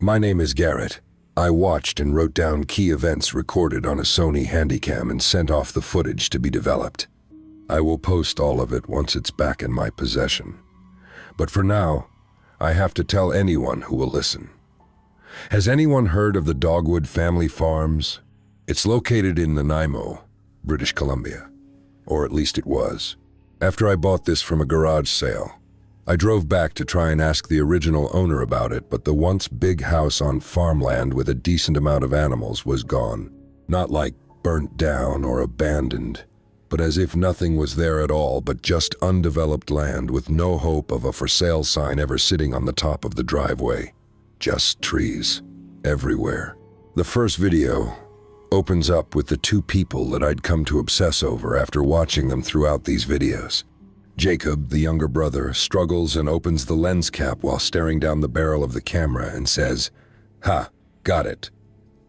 My name is Garrett. I watched and wrote down key events recorded on a Sony Handycam and sent off the footage to be developed. I will post all of it once it's back in my possession. But for now, I have to tell anyone who will listen. Has anyone heard of the Dogwood family farms? It's located in Nanaimo, British Columbia. Or at least it was. After I bought this from a garage sale, I drove back to try and ask the original owner about it, but the once big house on farmland with a decent amount of animals was gone. Not like burnt down or abandoned, but as if nothing was there at all but just undeveloped land with no hope of a for sale sign ever sitting on the top of the driveway. Just trees everywhere. The first video opens up with the two people that I'd come to obsess over after watching them throughout these videos. Jacob, the younger brother, struggles and opens the lens cap while staring down the barrel of the camera and says, "Ha, got it."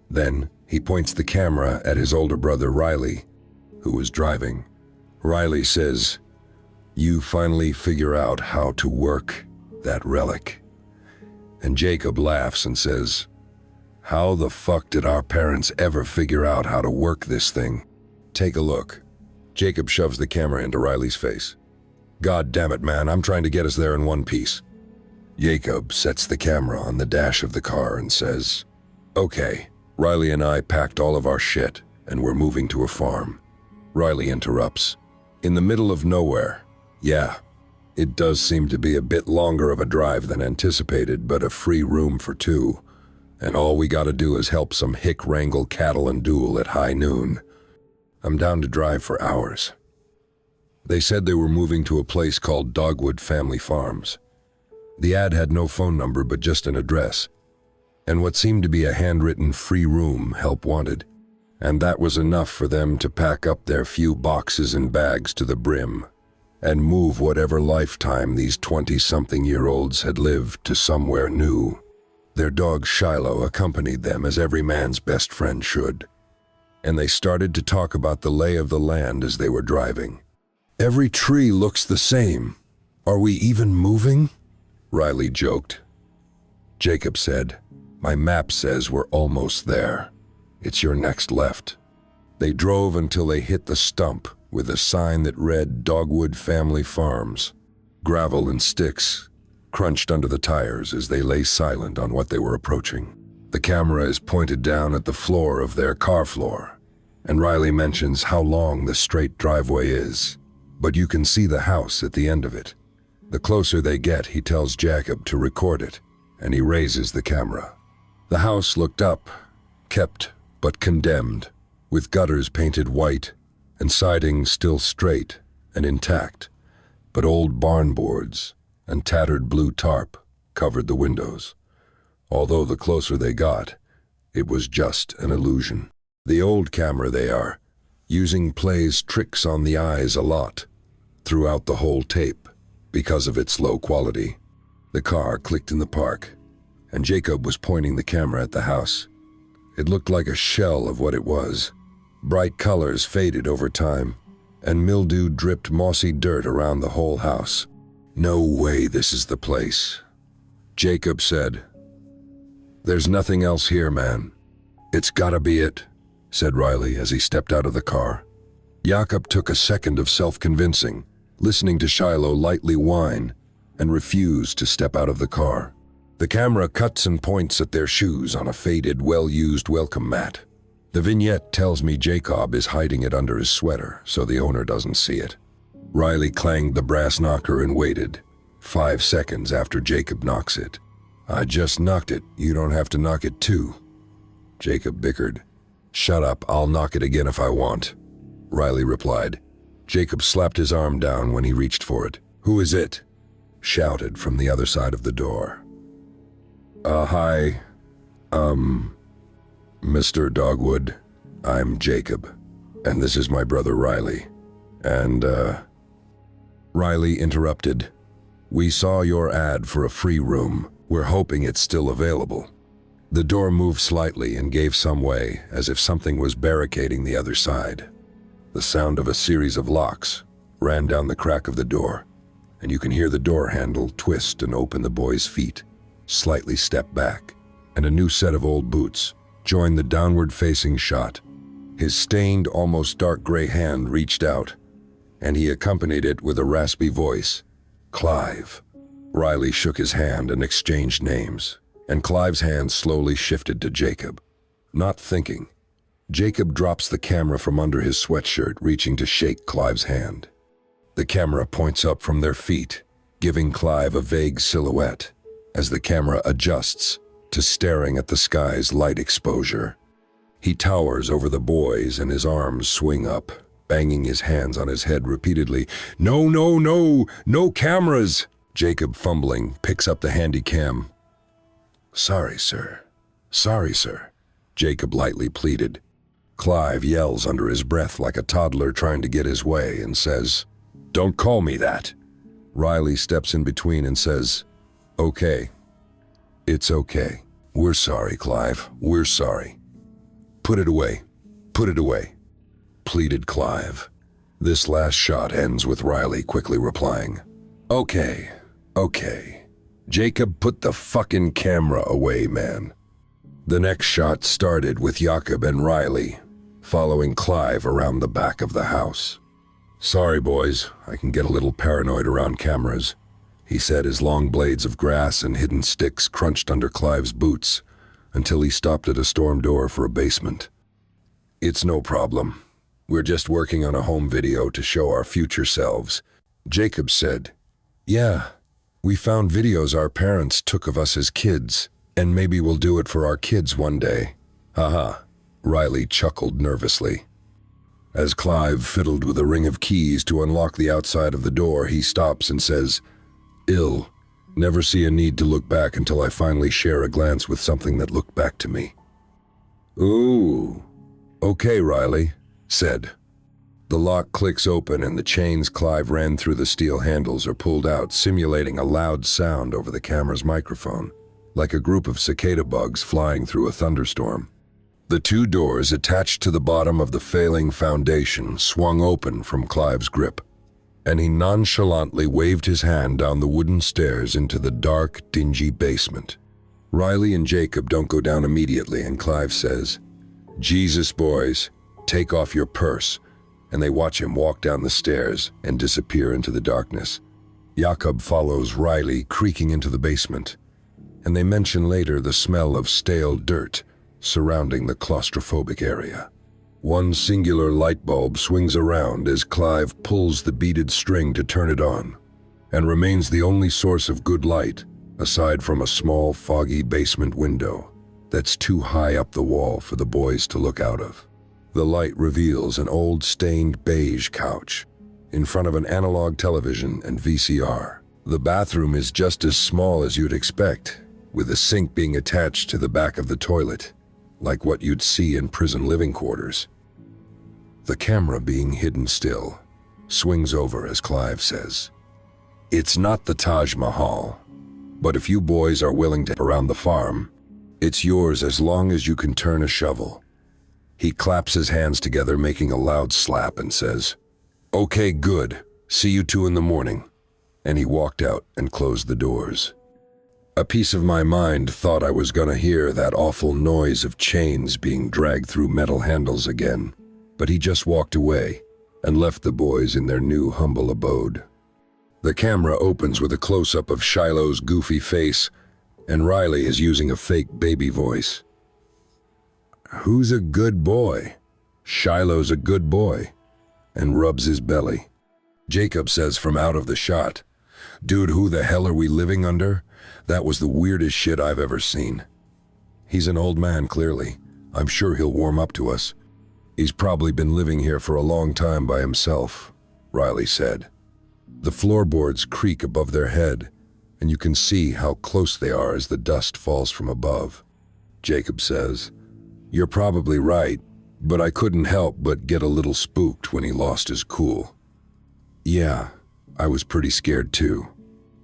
Then he points the camera at his older brother Riley, who was driving. Riley says, "You finally figure out how to work that relic." And Jacob laughs and says, "How the fuck did our parents ever figure out how to work this thing?" Take a look. Jacob shoves the camera into Riley's face. "God damn it, man, I'm trying to get us there in one piece." Jacob sets the camera on the dash of the car and says, "Okay, Riley and I packed all of our shit and we're moving to a farm." Riley interrupts. "In the middle of nowhere. Yeah, it does seem to be a bit longer of a drive than anticipated, but a free room for two. And all we gotta do is help some hick wrangle cattle and duel at high noon. I'm down to drive for hours." They said they were moving to a place called Dogwood Family Farms. The ad had no phone number but just an address, and what seemed to be a handwritten free room help wanted. And that was enough for them to pack up their few boxes and bags to the brim and move whatever lifetime these 20-something-year-olds had lived to somewhere new. Their dog Shiloh accompanied them as every man's best friend should, and they started to talk about the lay of the land as they were driving. "Every tree looks the same. Are we even moving?" Riley joked. Jacob said, "My map says we're almost there. It's your next left." They drove until they hit the stump with a sign that read Dogwood Family Farms. Gravel and sticks crunched under the tires as they lay silent on what they were approaching. The camera is pointed down at the floor of their car floor, and Riley mentions how long the straight driveway is, but you can see the house at the end of it. The closer they get, he tells Jacob to record it, and he raises the camera. The house looked up, kept but condemned, with gutters painted white and siding still straight and intact, but old barn boards and tattered blue tarp covered the windows. Although the closer they got, it was just an illusion. The old camera they are, using plays tricks on the eyes a lot, throughout the whole tape, because of its low quality. The car clicked in the park, and Jacob was pointing the camera at the house. It looked like a shell of what it was. Bright colors faded over time, and mildew dripped mossy dirt around the whole house. "No way this is the place," Jacob said. "There's nothing else here, man." "It's gotta be it," said Riley as he stepped out of the car. Jacob took a second of self-convincing, listening to Shiloh lightly whine, and refused to step out of the car. The camera cuts and points at their shoes on a faded, well-used welcome mat. The vignette tells me Jacob is hiding it under his sweater so the owner doesn't see it. Riley clanged the brass knocker and waited, 5 seconds after Jacob knocks it. "I just knocked it, you don't have to knock it too." Jacob bickered. "Shut up, I'll knock it again if I want," Riley replied. Jacob slapped his arm down when he reached for it. "Who is it?" shouted from the other side of the door. Hi, Mr. Dogwood, I'm Jacob, and this is my brother Riley. And, Riley interrupted. "We saw your ad for a free room. We're hoping it's still available." The door moved slightly and gave some way, as if something was barricading the other side. The sound of a series of locks ran down the crack of the door, and you can hear the door handle twist and open the boy's feet, slightly step back, and a new set of old boots joined the downward-facing shot. His stained, almost dark gray hand reached out, and he accompanied it with a raspy voice. "Clive." Riley shook his hand and exchanged names, and Clive's hand slowly shifted to Jacob. Not thinking, Jacob drops the camera from under his sweatshirt, reaching to shake Clive's hand. The camera points up from their feet, giving Clive a vague silhouette as the camera adjusts to staring at the sky's light exposure. He towers over the boys and his arms swing up, banging his hands on his head repeatedly. "No, no, no, no cameras!" Jacob, fumbling, picks up the handy cam. "Sorry, sir. Sorry, sir," Jacob lightly pleaded. Clive yells under his breath like a toddler trying to get his way and says, "Don't call me that." Riley steps in between and says, "Okay. It's okay. We're sorry, Clive. We're sorry." "Put it away. Put it away," pleaded Clive. This last shot ends with Riley quickly replying, "Okay, okay. Jacob, put the fucking camera away, man." The next shot started with Jacob and Riley following Clive around the back of the house. "Sorry, boys, I can get a little paranoid around cameras," he said as long blades of grass and hidden sticks crunched under Clive's boots until he stopped at a storm door for a basement. "It's no problem. We're just working on a home video to show our future selves," Jacob said. "Yeah, we found videos our parents took of us as kids, and maybe we'll do it for our kids one day. Haha," Riley chuckled nervously. As Clive fiddled with a ring of keys to unlock the outside of the door, he stops and says, Never see a need to look back until I finally share a glance with something that looked back to me." "Ooh, okay, Riley," said. The lock clicks open and the chains Clive ran through the steel handles are pulled out, simulating a loud sound over the camera's microphone, like a group of cicada bugs flying through a thunderstorm. The two doors attached to the bottom of the failing foundation swung open from Clive's grip, and he nonchalantly waved his hand down the wooden stairs into the dark, dingy basement. Riley and Jacob don't go down immediately, and Clive says, "Jesus, boys, take off your purse," and they watch him walk down the stairs and disappear into the darkness. Jacob follows Riley, creaking into the basement, and they mention later the smell of stale dirt surrounding the claustrophobic area. One singular light bulb swings around as Clive pulls the beaded string to turn it on, and remains the only source of good light aside from a small, foggy basement window that's too high up the wall for the boys to look out of. The light reveals an old stained beige couch in front of an analog television and VCR. The bathroom is just as small as you'd expect, with a sink being attached to the back of the toilet, like what you'd see in prison living quarters. The camera, being hidden still, swings over as Clive says, "It's not the Taj Mahal, but if you boys are willing to around the farm, it's yours as long as you can turn a shovel." He claps his hands together, making a loud slap, and says, "Okay, good. See you two in the morning." And he walked out and closed the doors. A piece of my mind thought I was gonna hear that awful noise of chains being dragged through metal handles again, but he just walked away and left the boys in their new humble abode. The camera opens with a close-up of Shiloh's goofy face, and Riley is using a fake baby voice. "Who's a good boy?" "Shiloh's a good boy," and rubs his belly. Jacob says from out of the shot, "Dude, who the hell are we living under? That was the weirdest shit I've ever seen." "He's an old man, clearly. I'm sure he'll warm up to us. He's probably been living here for a long time by himself," Riley said. The floorboards creak above their head, and you can see how close they are as the dust falls from above. Jacob says, "You're probably right, but I couldn't help but get a little spooked when he lost his cool." "Yeah, I was pretty scared too.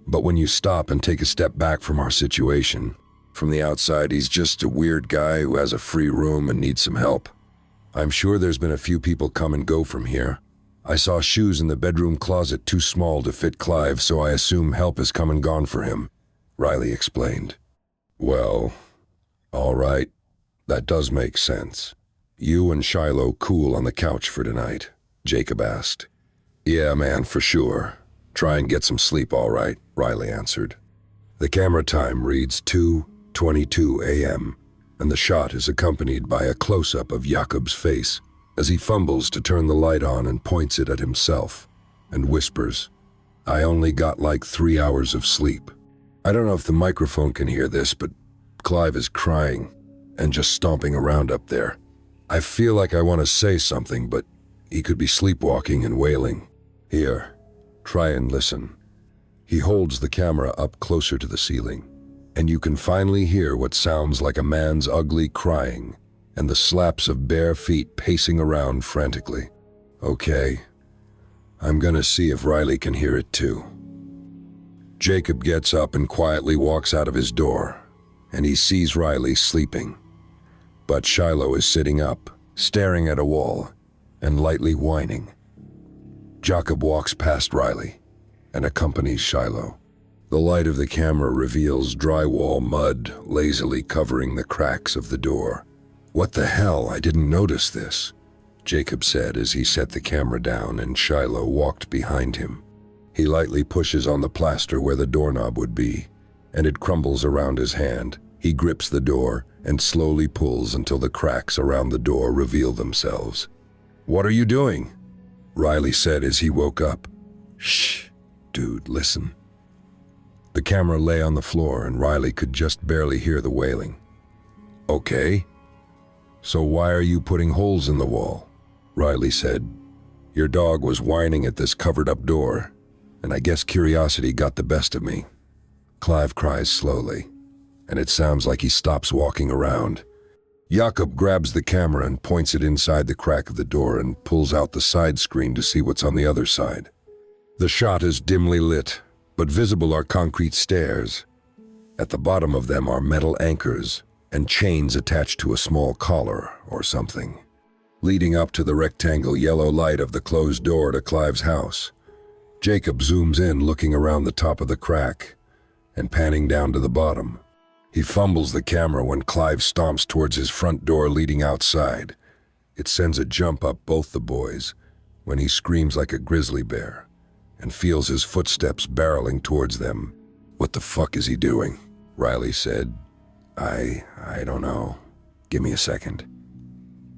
But when you stop and take a step back from our situation, from the outside he's just a weird guy who has a free room and needs some help. I'm sure there's been a few people come and go from here. I saw shoes in the bedroom closet too small to fit Clive, so I assume help has come and gone for him," Riley explained. "Well, All right, that does make sense. You and Shiloh cool on the couch for tonight? Jacob asked. Yeah, man, for sure. Try and get some sleep, all right, Riley answered. The camera time reads 2:22 a.m., and the shot is accompanied by a close-up of Jakob's face as he fumbles to turn the light on and points it at himself and whispers, I only got like 3 hours of sleep. I don't know if the microphone can hear this, but Clive is crying and just stomping around up there. I feel like I want to say something, but he could be sleepwalking and wailing. Here, try and listen. He holds the camera up closer to the ceiling, and you can finally hear what sounds like a man's ugly crying and the slaps of bare feet pacing around frantically. Okay, I'm gonna see if Riley can hear it too. Jacob gets up and quietly walks out of his door, and he sees Riley sleeping. But Shiloh is sitting up, staring at a wall, and lightly whining. Jacob walks past Riley and accompanies Shiloh. The light of the camera reveals drywall mud lazily covering the cracks of the door. What the hell, I didn't notice this, Jacob said as he set the camera down and Shiloh walked behind him. He lightly pushes on the plaster where the doorknob would be, and it crumbles around his hand. He grips the door and slowly pulls until the cracks around the door reveal themselves. What are you doing? Riley said as he woke up. Shh, dude, listen. The camera lay on the floor and Riley could just barely hear the wailing. Okay. So why are you putting holes in the wall? Riley said. Your dog was whining at this covered-up door, and I guess curiosity got the best of me. Clive cries slowly, and it sounds like he stops walking around. Jakob grabs the camera and points it inside the crack of the door and pulls out the side screen to see what's on the other side. The shot is dimly lit, but visible are concrete stairs. At the bottom of them are metal anchors and chains attached to a small collar or something, leading up to the rectangle yellow light of the closed door to Clive's house. Jacob zooms in, looking around the top of the crack and panning down to the bottom. He fumbles the camera when Clive stomps towards his front door leading outside. It sends a jump up both the boys when he screams like a grizzly bear and feels his footsteps barreling towards them. What the fuck is he doing? Riley said. I don't know. Give me a second.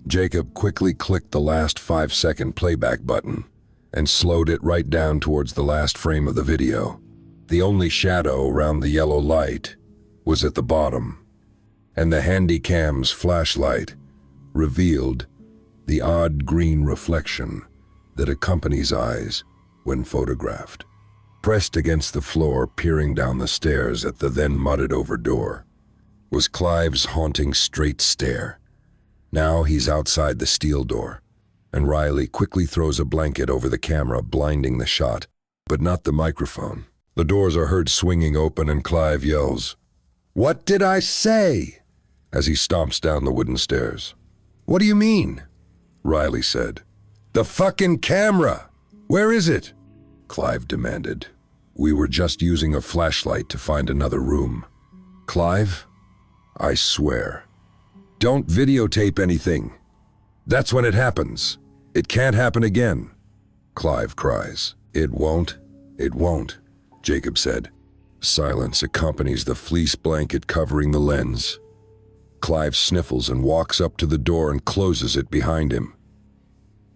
Jacob quickly clicked the last 5-second playback button and slowed it right down towards the last frame of the video. The only shadow around the yellow light was at the bottom, and the handycam's flashlight revealed the odd green reflection that accompanies eyes when photographed. Pressed against the floor, peering down the stairs at the then mudded-over door, was Clive's haunting straight stare. Now he's outside the steel door, and Riley quickly throws a blanket over the camera, blinding the shot, but not the microphone. The doors are heard swinging open and Clive yells, "What did I say?" as he stomps down the wooden stairs. "What do you mean?" Riley said. "The fucking camera! Where is it?" Clive demanded. "We were just using a flashlight to find another room." "Clive, I swear, don't videotape anything. That's when it happens. It can't happen again." Clive cries. It won't, Jacob said. Silence accompanies the fleece blanket covering the lens. Clive sniffles and walks up to the door and closes it behind him.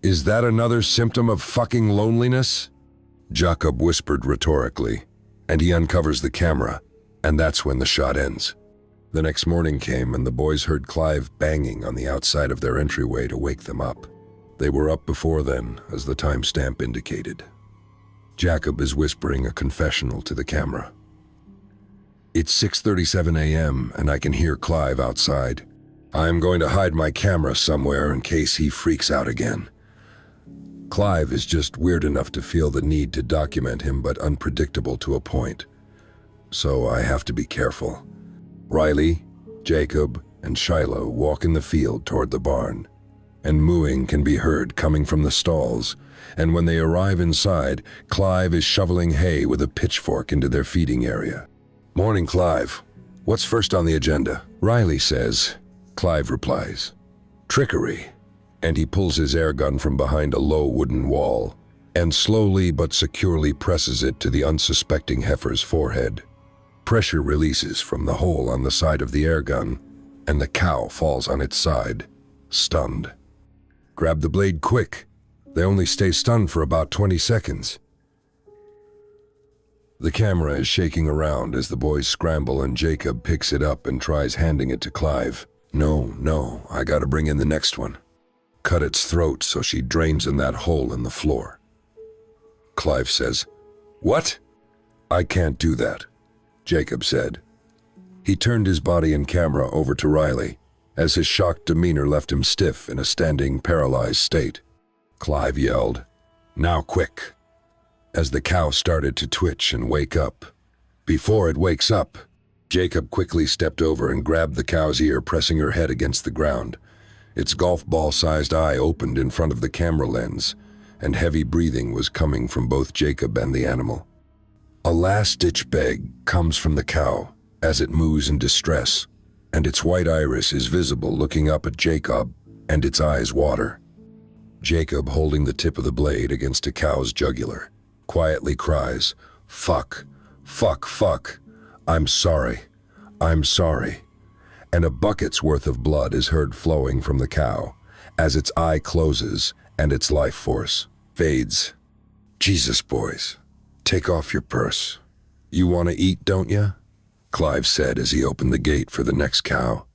"Is that another symptom of fucking loneliness?" Jacob whispered rhetorically, and he uncovers the camera, and that's when the shot ends. The next morning came and the boys heard Clive banging on the outside of their entryway to wake them up. They were up before then, as the timestamp indicated. Jacob is whispering a confessional to the camera. It's 6:37 a.m. and I can hear Clive outside. I'm going to hide my camera somewhere in case he freaks out again. Clive is just weird enough to feel the need to document him, but unpredictable to a point. So I have to be careful. Riley, Jacob, and Shiloh walk in the field toward the barn, and mooing can be heard coming from the stalls, and when they arrive inside, Clive is shoveling hay with a pitchfork into their feeding area. "Morning, Clive. What's first on the agenda? Riley says. Clive replies, trickery. And he pulls his airgun from behind a low wooden wall and slowly but securely presses it to the unsuspecting heifer's forehead. Pressure releases from the hole on the side of the airgun, and the cow falls on its side, stunned. Grab the blade quick. They only stay stunned for about 20 seconds. The camera is shaking around as the boys scramble and Jacob picks it up and tries handing it to Clive. No, I gotta bring in the next one. Cut its throat so she drains in that hole in the floor. Clive says, What? I can't do that, Jacob said. He turned his body and camera over to Riley, as his shocked demeanor left him stiff in a standing, paralyzed state. Clive yelled, Now quick, as the cow started to twitch and wake up. Before it wakes up, Jacob quickly stepped over and grabbed the cow's ear, pressing her head against the ground. Its golf ball-sized eye opened in front of the camera lens, and heavy breathing was coming from both Jacob and the animal. A last-ditch beg comes from the cow as it moos in distress, and its white iris is visible looking up at Jacob, and its eyes water. Jacob, holding the tip of the blade against a cow's jugular, quietly cries, Fuck, fuck, fuck, I'm sorry, and a bucket's worth of blood is heard flowing from the cow as its eye closes and its life force fades. Jesus, boys, take off your purse. You want to eat, don't you? Clive said as he opened the gate for the next cow.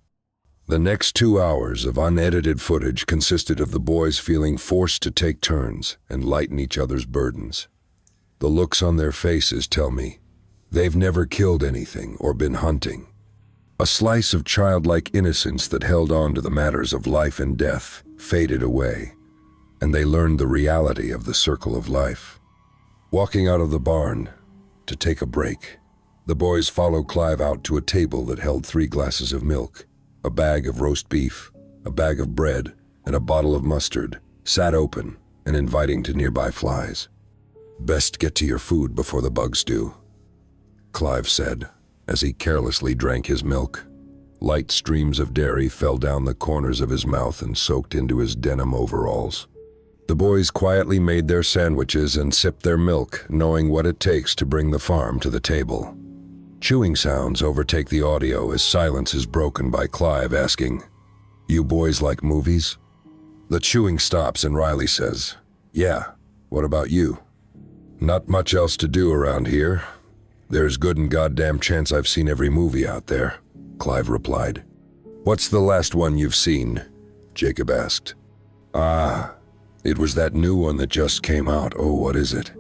The next 2 hours of unedited footage consisted of the boys feeling forced to take turns and lighten each other's burdens. The looks on their faces tell me they've never killed anything or been hunting. A slice of childlike innocence that held on to the matters of life and death faded away, and they learned the reality of the circle of life. Walking out of the barn to take a break, the boys followed Clive out to a table that held 3 glasses of milk, a bag of roast beef, a bag of bread, and a bottle of mustard, sat open and inviting to nearby flies. Best get to your food before the bugs do, Clive said, as he carelessly drank his milk. Light streams of dairy fell down the corners of his mouth and soaked into his denim overalls. The boys quietly made their sandwiches and sipped their milk, knowing what it takes to bring the farm to the table. Chewing sounds overtake the audio as silence is broken by Clive asking, You boys like movies? The chewing stops and Riley says, Yeah, what about you? Not much else to do around here. There's good and goddamn chance I've seen every movie out there, Clive replied. What's the last one you've seen? Jacob asked. It was that new one that just came out. Oh, what is it?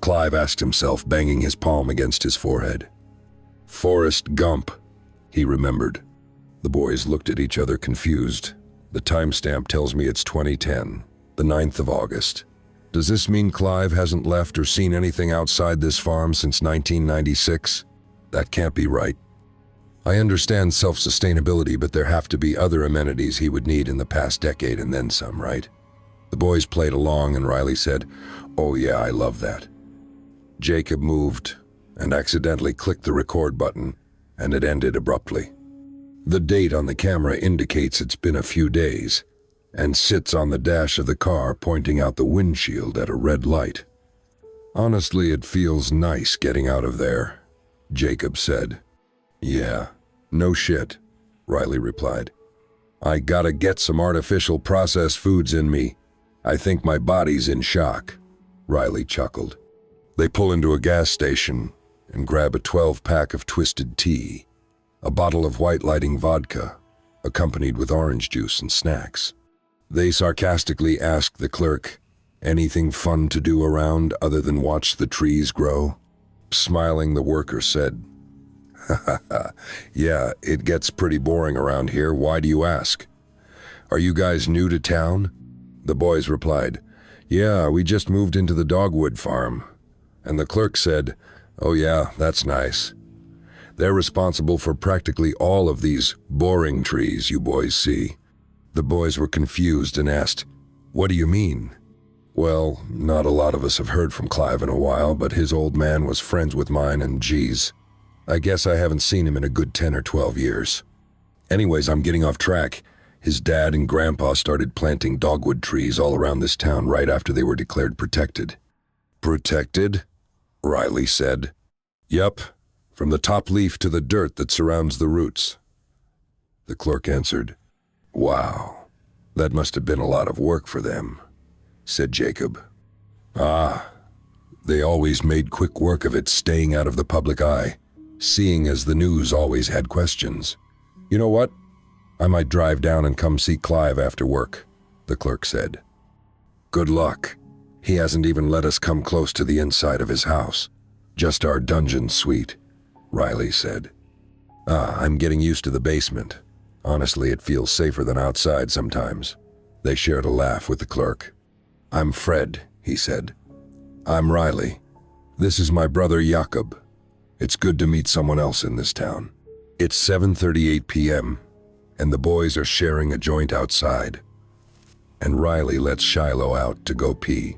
Clive asked himself, banging his palm against his forehead. Forrest Gump, he remembered. The boys looked at each other confused. The timestamp tells me it's 2010, the 9th of August. Does this mean Clive hasn't left or seen anything outside this farm since 1996? That can't be right. I understand self-sustainability, but there have to be other amenities he would need in the past decade and then some, right? The boys played along and Riley said, Oh yeah, I love that. Jacob moved and accidentally clicked the record button, and it ended abruptly. The date on the camera indicates it's been a few days, and sits on the dash of the car pointing out the windshield at a red light. Honestly, it feels nice getting out of there, Jacob said. Yeah, no shit, Riley replied. I gotta get some artificial processed foods in me. I think my body's in shock, Riley chuckled. They pull into a gas station and grab a 12-pack of twisted tea, a bottle of white lighting vodka, accompanied with orange juice and snacks. They sarcastically asked the clerk, Anything fun to do around other than watch the trees grow? Smiling, the worker said, Yeah, it gets pretty boring around here. Why do you ask? Are you guys new to town? The boys replied, Yeah, we just moved into the Dogwood Farm. And the clerk said, Oh yeah, that's nice. They're responsible for practically all of these boring trees you boys see. The boys were confused and asked, What do you mean? Well, not a lot of us have heard from Clive in a while, but his old man was friends with mine and geez, I guess I haven't seen him in a good 10 or 12 years. Anyways, I'm getting off track. His dad and grandpa started planting dogwood trees all around this town right after they were declared protected. Protected? Riley said. Yup, from the top leaf to the dirt that surrounds the roots. The clerk answered. Wow, that must have been a lot of work for them, said Jacob. Ah, they always made quick work of it, staying out of the public eye, seeing as the news always had questions. You know what? I might drive down and come see Clive after work, the clerk said. Good luck. He hasn't even let us come close to the inside of his house. Just our dungeon suite, Riley said. I'm getting used to the basement. Honestly, it feels safer than outside sometimes. They shared a laugh with the clerk. I'm Fred, he said. I'm Riley. This is my brother Jakob. It's good to meet someone else in this town. It's 7:38 p.m., and the boys are sharing a joint outside. And Riley lets Shiloh out to go pee.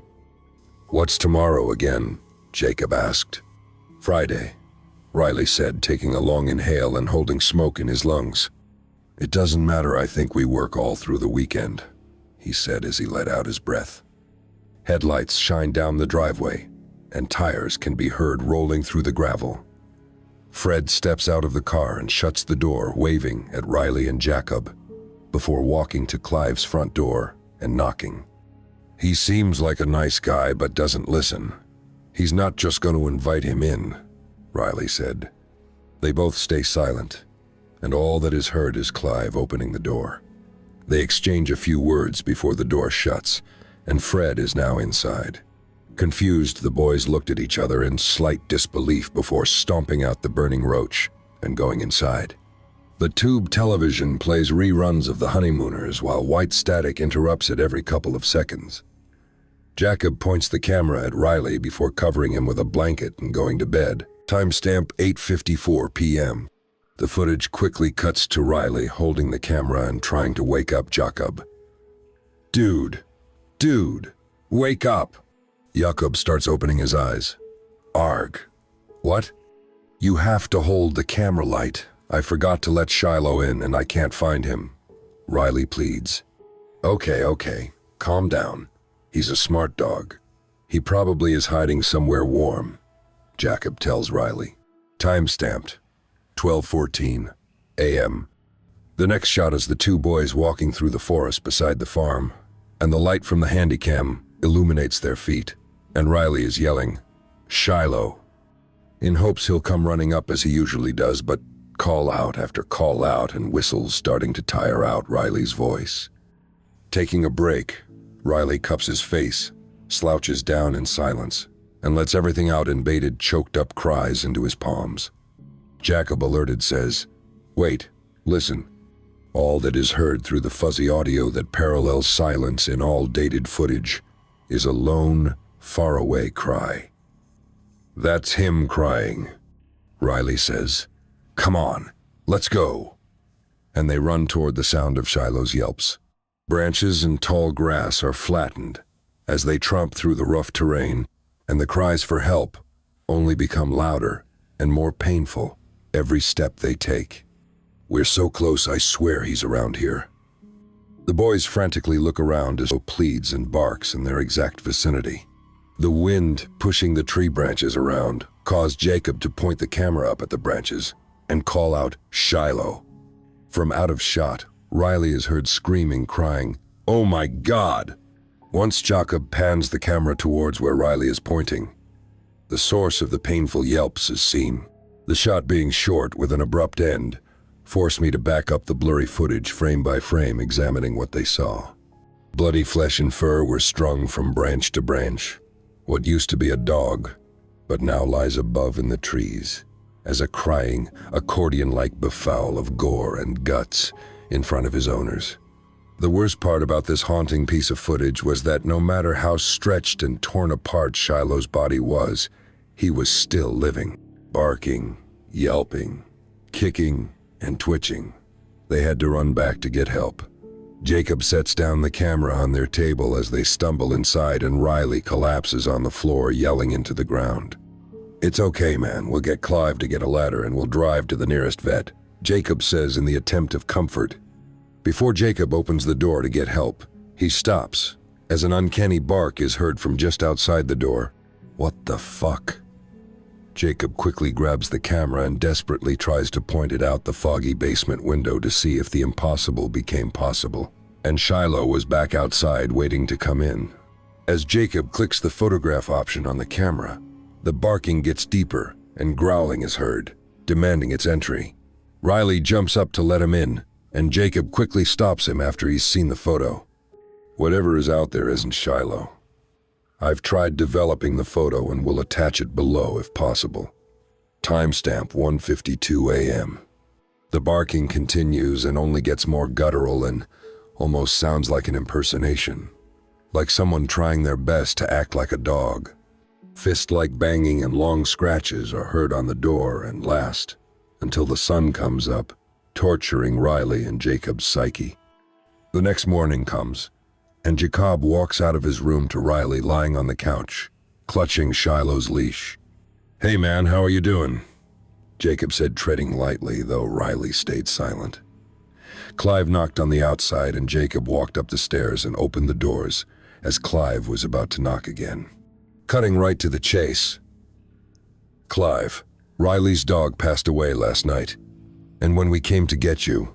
What's tomorrow again? Jacob asked. Friday, Riley said, taking a long inhale and holding smoke in his lungs. It doesn't matter, I think we work all through the weekend, he said as he let out his breath. Headlights shine down the driveway, and tires can be heard rolling through the gravel. Fred steps out of the car and shuts the door, waving at Riley and Jacob, before walking to Clive's front door and knocking. He seems like a nice guy, but doesn't listen. He's not just going to invite him in, Riley said. They both stay silent, and all that is heard is Clive opening the door. They exchange a few words before the door shuts, and Fred is now inside. Confused, the boys looked at each other in slight disbelief before stomping out the burning roach and going inside. The tube television plays reruns of The Honeymooners while white static interrupts it every couple of seconds. Jacob points the camera at Riley before covering him with a blanket and going to bed. Timestamp 8:54 p.m. The footage quickly cuts to Riley holding the camera and trying to wake up Jacob. Dude, wake up! Jacob starts opening his eyes. Arg. What? You have to hold the camera light. I forgot to let Shiloh in and I can't find him. Riley pleads. Okay, calm down. He's a smart dog. He probably is hiding somewhere warm, Jacob tells Riley. Time-stamped, 12:14 a.m. The next shot is the two boys walking through the forest beside the farm, and the light from the handycam illuminates their feet, and Riley is yelling, Shiloh, in hopes he'll come running up as he usually does, but call out after call out and whistles starting to tire out Riley's voice. Taking a break, Riley cups his face, slouches down in silence, and lets everything out in bated, choked-up cries into his palms. Jacob, alerted, says, Wait, listen. All that is heard through the fuzzy audio that parallels silence in all dated footage is a lone, faraway cry. That's him crying, Riley says. Come on, let's go. And they run toward the sound of Shiloh's yelps. Branches and tall grass are flattened as they tromp through the rough terrain, and the cries for help only become louder and more painful every step they take. We're so close, I swear he's around here. The boys frantically look around as Shiloh pleads and barks in their exact vicinity. The wind pushing the tree branches around caused Jacob to point the camera up at the branches and call out, Shiloh. From out of shot, Riley is heard screaming, crying, Oh my God! Once Jacob pans the camera towards where Riley is pointing, the source of the painful yelps is seen. The shot, being short with an abrupt end, forced me to back up the blurry footage frame by frame, examining what they saw. Bloody flesh and fur were strung from branch to branch. What used to be a dog, but now lies above in the trees, as a crying, accordion-like befoul of gore and guts in front of his owners. The worst part about this haunting piece of footage was that no matter how stretched and torn apart Shiloh's body was, he was still living, barking, yelping, kicking, and twitching. They had to run back to get help. Jacob sets down the camera on their table as they stumble inside, and Riley collapses on the floor, yelling into the ground. "It's okay, man. We'll get Clive to get a ladder and we'll drive to the nearest vet," Jacob says in the attempt of comfort. Before Jacob opens the door to get help, he stops, as an uncanny bark is heard from just outside the door. What the fuck? Jacob quickly grabs the camera and desperately tries to point it out the foggy basement window to see if the impossible became possible. And Shiloh was back outside waiting to come in. As Jacob clicks the photograph option on the camera, the barking gets deeper and growling is heard, demanding its entry. Riley jumps up to let him in, and Jacob quickly stops him after he's seen the photo. "Whatever is out there isn't Shiloh. I've tried developing the photo and will attach it below if possible. Timestamp 1:52 a.m. The barking continues and only gets more guttural and almost sounds like an impersonation, like someone trying their best to act like a dog. Fist-like banging and long scratches are heard on the door and last until the sun comes up, torturing Riley and Jacob's psyche. The next morning comes, and Jacob walks out of his room to Riley lying on the couch, clutching Shiloh's leash. "Hey man, how are you doing?" Jacob said, treading lightly, though Riley stayed silent. Clive knocked on the outside and Jacob walked up the stairs and opened the doors as Clive was about to knock again. Cutting right to the chase. "Clive, Riley's dog passed away last night, and when we came to get you,"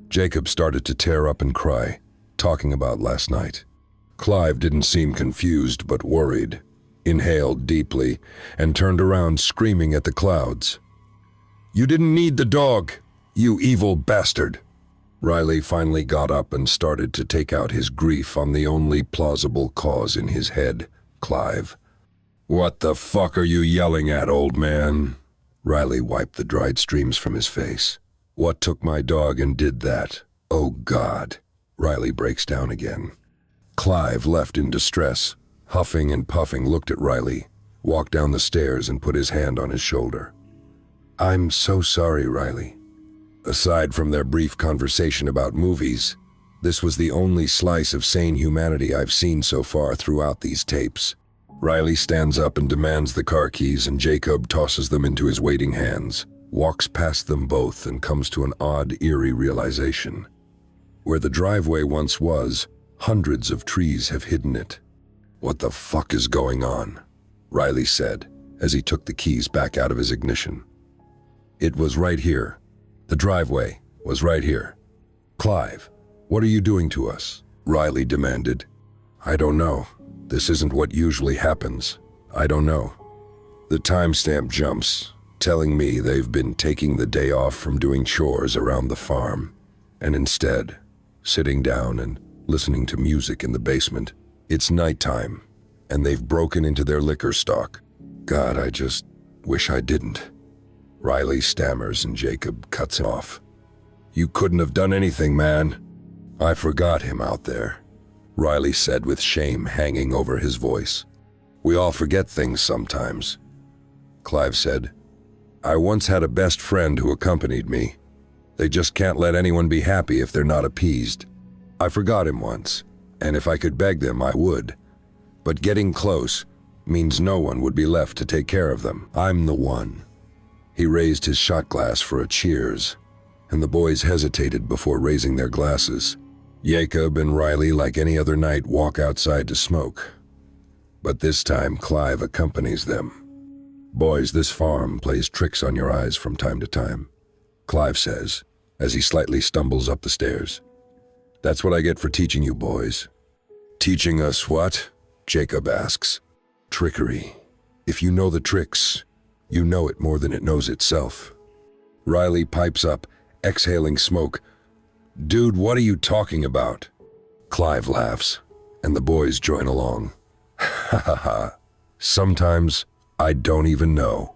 Jacob started to tear up and cry, talking about last night. Clive didn't seem confused but worried, inhaled deeply, and turned around screaming at the clouds. "You didn't need the dog, you evil bastard!" Riley finally got up and started to take out his grief on the only plausible cause in his head, Clive. "What the fuck are you yelling at, old man?" Riley wiped the dried streams from his face. "What took my dog and did that? Oh God." Riley breaks down again. Clive, left in distress, huffing and puffing, looked at Riley, walked down the stairs and put his hand on his shoulder. "I'm so sorry, Riley." Aside from their brief conversation about movies, this was the only slice of sane humanity I've seen so far throughout these tapes. Riley stands up and demands the car keys, and Jacob tosses them into his waiting hands, walks past them both and comes to an odd, eerie realization. Where the driveway once was, hundreds of trees have hidden it. "What the fuck is going on?" Riley said, as he took the keys back out of his ignition. "It was right here. The driveway was right here." "Clive, what are you doing to us?" Riley demanded. "I don't know. This isn't what usually happens. I don't know." The timestamp jumps, telling me they've been taking the day off from doing chores around the farm, and instead, sitting down and listening to music in the basement. It's nighttime, and they've broken into their liquor stock. God, I just wish I didn't. Riley stammers and Jacob cuts him off. "You couldn't have done anything, man." "I forgot him out there," Riley said with shame hanging over his voice. "We all forget things sometimes." Clive said, "I once had a best friend who accompanied me. They just can't let anyone be happy if they're not appeased. I forgot him once, and if I could beg them, I would. But getting close means no one would be left to take care of them. I'm the one." He raised his shot glass for a cheers, and the boys hesitated before raising their glasses. Jacob and Riley, like any other night, walk outside to smoke. But this time, Clive accompanies them. "Boys, this farm plays tricks on your eyes from time to time," Clive says, as he slightly stumbles up the stairs. "That's what I get for teaching you boys." "Teaching us what?" Jacob asks. "Trickery. If you know the tricks, you know it more than it knows itself." Riley pipes up, exhaling smoke. "Dude, what are you talking about?" Clive laughs, and the boys join along. "Ha ha ha. Sometimes I don't even know."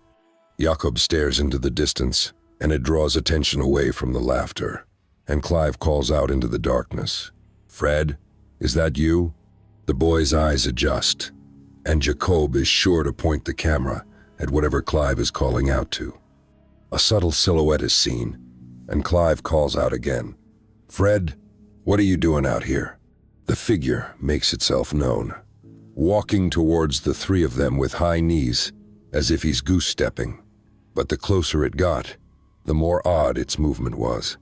Jacob stares into the distance, and it draws attention away from the laughter, and Clive calls out into the darkness. "Fred, is that you?" The boy's eyes adjust, and Jacob is sure to point the camera at whatever Clive is calling out to. A subtle silhouette is seen, and Clive calls out again. "Fred, what are you doing out here?" The figure makes itself known, walking towards the three of them with high knees as if he's goose-stepping. But the closer it got, the more odd its movement was.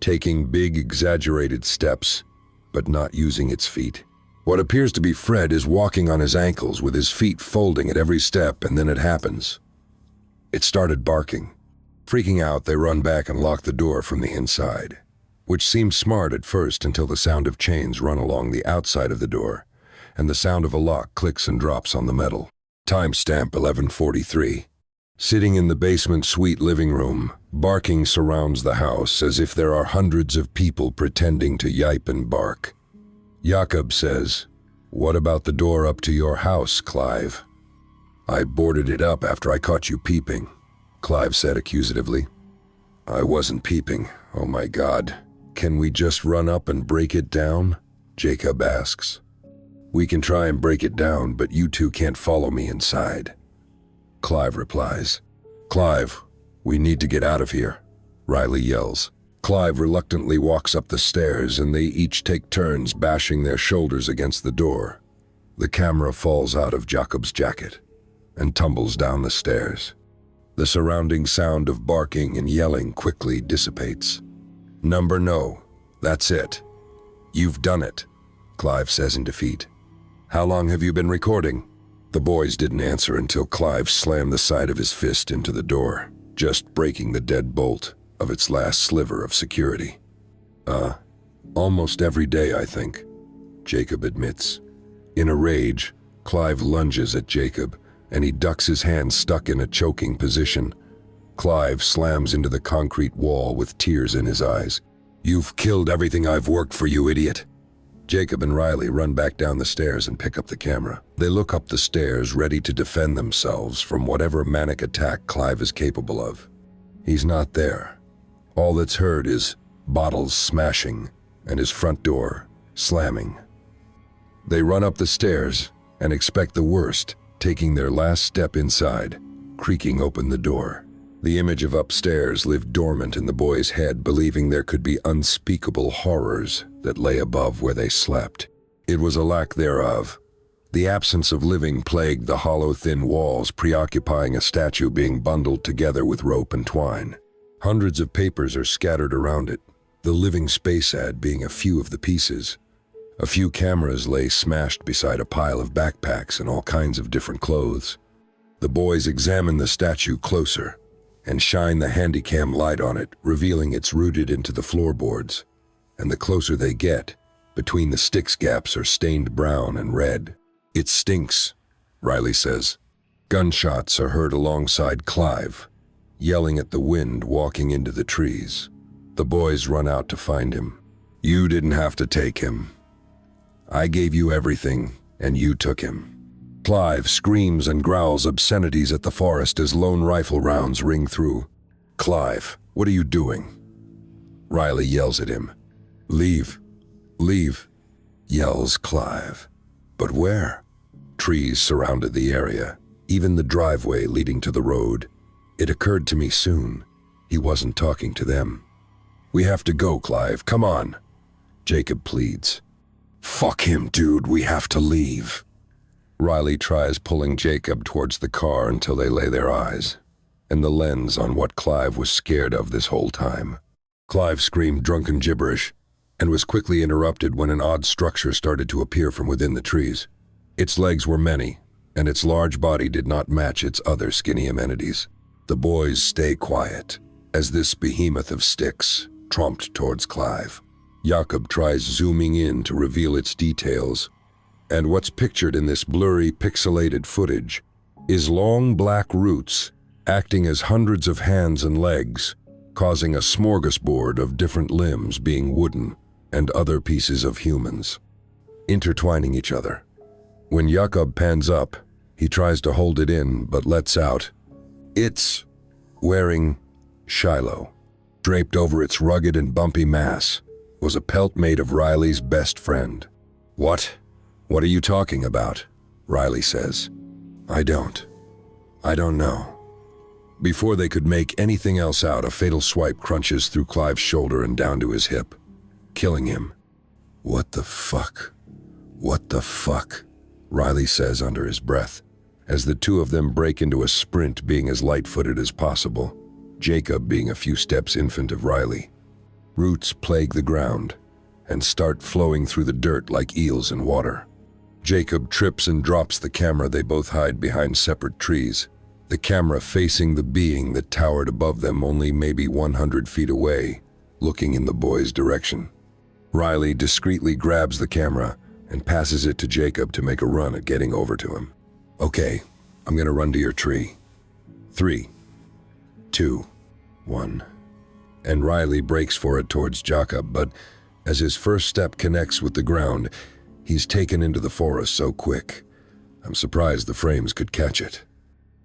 Taking big, exaggerated steps, but not using its feet. What appears to be Fred is walking on his ankles with his feet folding at every step, and then it happens. It started barking. Freaking out, they run back and lock the door from the inside, which seems smart at first until the sound of chains run along the outside of the door, and the sound of a lock clicks and drops on the metal. Timestamp 11:43. Sitting in the basement suite living room, barking surrounds the house as if there are hundreds of people pretending to yipe and bark. Jakob says, "What about the door up to your house, Clive?" "I boarded it up after I caught you peeping," Clive said accusatively. "I wasn't peeping. Oh my God. Can we just run up and break it down?" Jacob asks. "We can try and break it down, but you two can't follow me inside," Clive replies. "Clive, we need to get out of here," Riley yells. Clive reluctantly walks up the stairs and they each take turns bashing their shoulders against the door. The camera falls out of Jacob's jacket and tumbles down the stairs. The surrounding sound of barking and yelling quickly dissipates. "Number no, that's it. You've done it," Clive says in defeat. "How long have you been recording?" The boys didn't answer until Clive slammed the side of his fist into the door, just breaking the dead bolt of its last sliver of security. Almost every day, I think," Jacob admits. In a rage, Clive lunges at Jacob, and he ducks his hand stuck in a choking position. Clive slams into the concrete wall with tears in his eyes. "You've killed everything I've worked for, you idiot." Jacob and Riley run back down the stairs and pick up the camera. They look up the stairs, ready to defend themselves from whatever manic attack Clive is capable of. He's not there. All that's heard is bottles smashing and his front door slamming. They run up the stairs and expect the worst, taking their last step inside, creaking open the door. The image of upstairs lived dormant in the boy's head, believing there could be unspeakable horrors that lay above where they slept. It was a lack thereof. The absence of living plagued the hollow, thin walls, preoccupying a statue being bundled together with rope and twine. Hundreds of papers are scattered around it, the living space ad being a few of the pieces. A few cameras lay smashed beside a pile of backpacks and all kinds of different clothes. The boys examine the statue closer and shine the handycam light on it, revealing it's rooted into the floorboards. And the closer they get, between the sticks gaps are stained brown and red. "It stinks," Riley says. Gunshots are heard alongside Clive, yelling at the wind, walking into the trees. The boys run out to find him. "You didn't have to take him. I gave you everything, and you took him." Clive screams and growls obscenities at the forest as lone rifle rounds ring through. "Clive, what are you doing?" Riley yells at him. "Leave. Leave," yells Clive. But where? Trees surrounded the area, even the driveway leading to the road. It occurred to me soon. He wasn't talking to them. "We have to go, Clive. Come on," Jacob pleads. "Fuck him, dude. We have to leave." Riley tries pulling Jacob towards the car until they lay their eyes and the lens on what Clive was scared of this whole time. Clive screamed drunken gibberish and was quickly interrupted when an odd structure started to appear from within the trees. Its legs were many, and its large body did not match its other skinny amenities. The boys stay quiet as this behemoth of sticks tromped towards Clive. Jakob tries zooming in to reveal its details, and what's pictured in this blurry, pixelated footage is long black roots acting as hundreds of hands and legs, causing a smorgasbord of different limbs being wooden and other pieces of humans, intertwining each other. When Jakob pans up, he tries to hold it in but lets out. It's wearing Shiloh. Draped over its rugged and bumpy mass was a pelt made of Riley's best friend. "What? What are you talking about?" Riley says. I don't know." Before they could make anything else out, a fatal swipe crunches through Clive's shoulder and down to his hip, killing him. "What the fuck? What the fuck?" Riley says under his breath. as the two of them break into a sprint, being as light-footed as possible, Jacob being a few steps infant of Riley. Roots plague the ground and start flowing through the dirt like eels in water. Jacob trips and drops the camera. They both hide behind separate trees, the camera facing the being that towered above them only maybe 100 feet away, looking in the boy's direction. Riley discreetly grabs the camera and passes it to Jacob to make a run at getting over to him. "Okay, I'm gonna run to your tree. 3, 2, 1. And Riley breaks for it towards Jacob, but as his first step connects with the ground, he's taken into the forest so quick. I'm surprised the frames could catch it.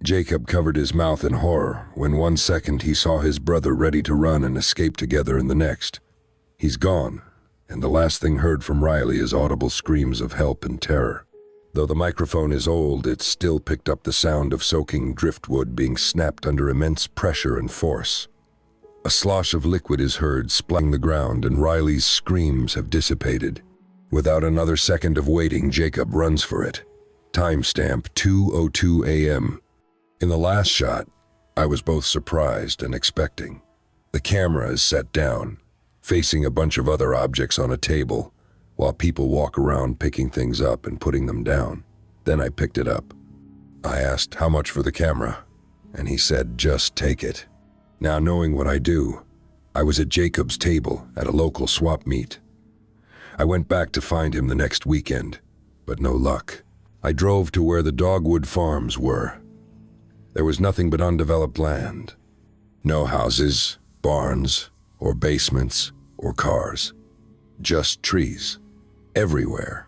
Jacob covered his mouth in horror when 1 second he saw his brother ready to run and escape together in the next. He's gone, and the last thing heard from Riley is audible screams of help and terror. Though the microphone is old, it still picked up the sound of soaking driftwood being snapped under immense pressure and force. A slosh of liquid is heard splashing the ground, and Riley's screams have dissipated. Without another second of waiting, Jacob runs for it. Timestamp 2:02 a.m. In the last shot, I was both surprised and expecting. The camera is set down, facing a bunch of other objects on a table, while people walk around picking things up and putting them down. Then I picked it up. I asked how much for the camera, and he said, "Just take it." Now, knowing what I do, I was at Jacob's table at a local swap meet. I went back to find him the next weekend, but no luck. I drove to where the Dogwood Farms were. There was nothing but undeveloped land. No houses, barns, or basements, or cars. Just trees. Everywhere.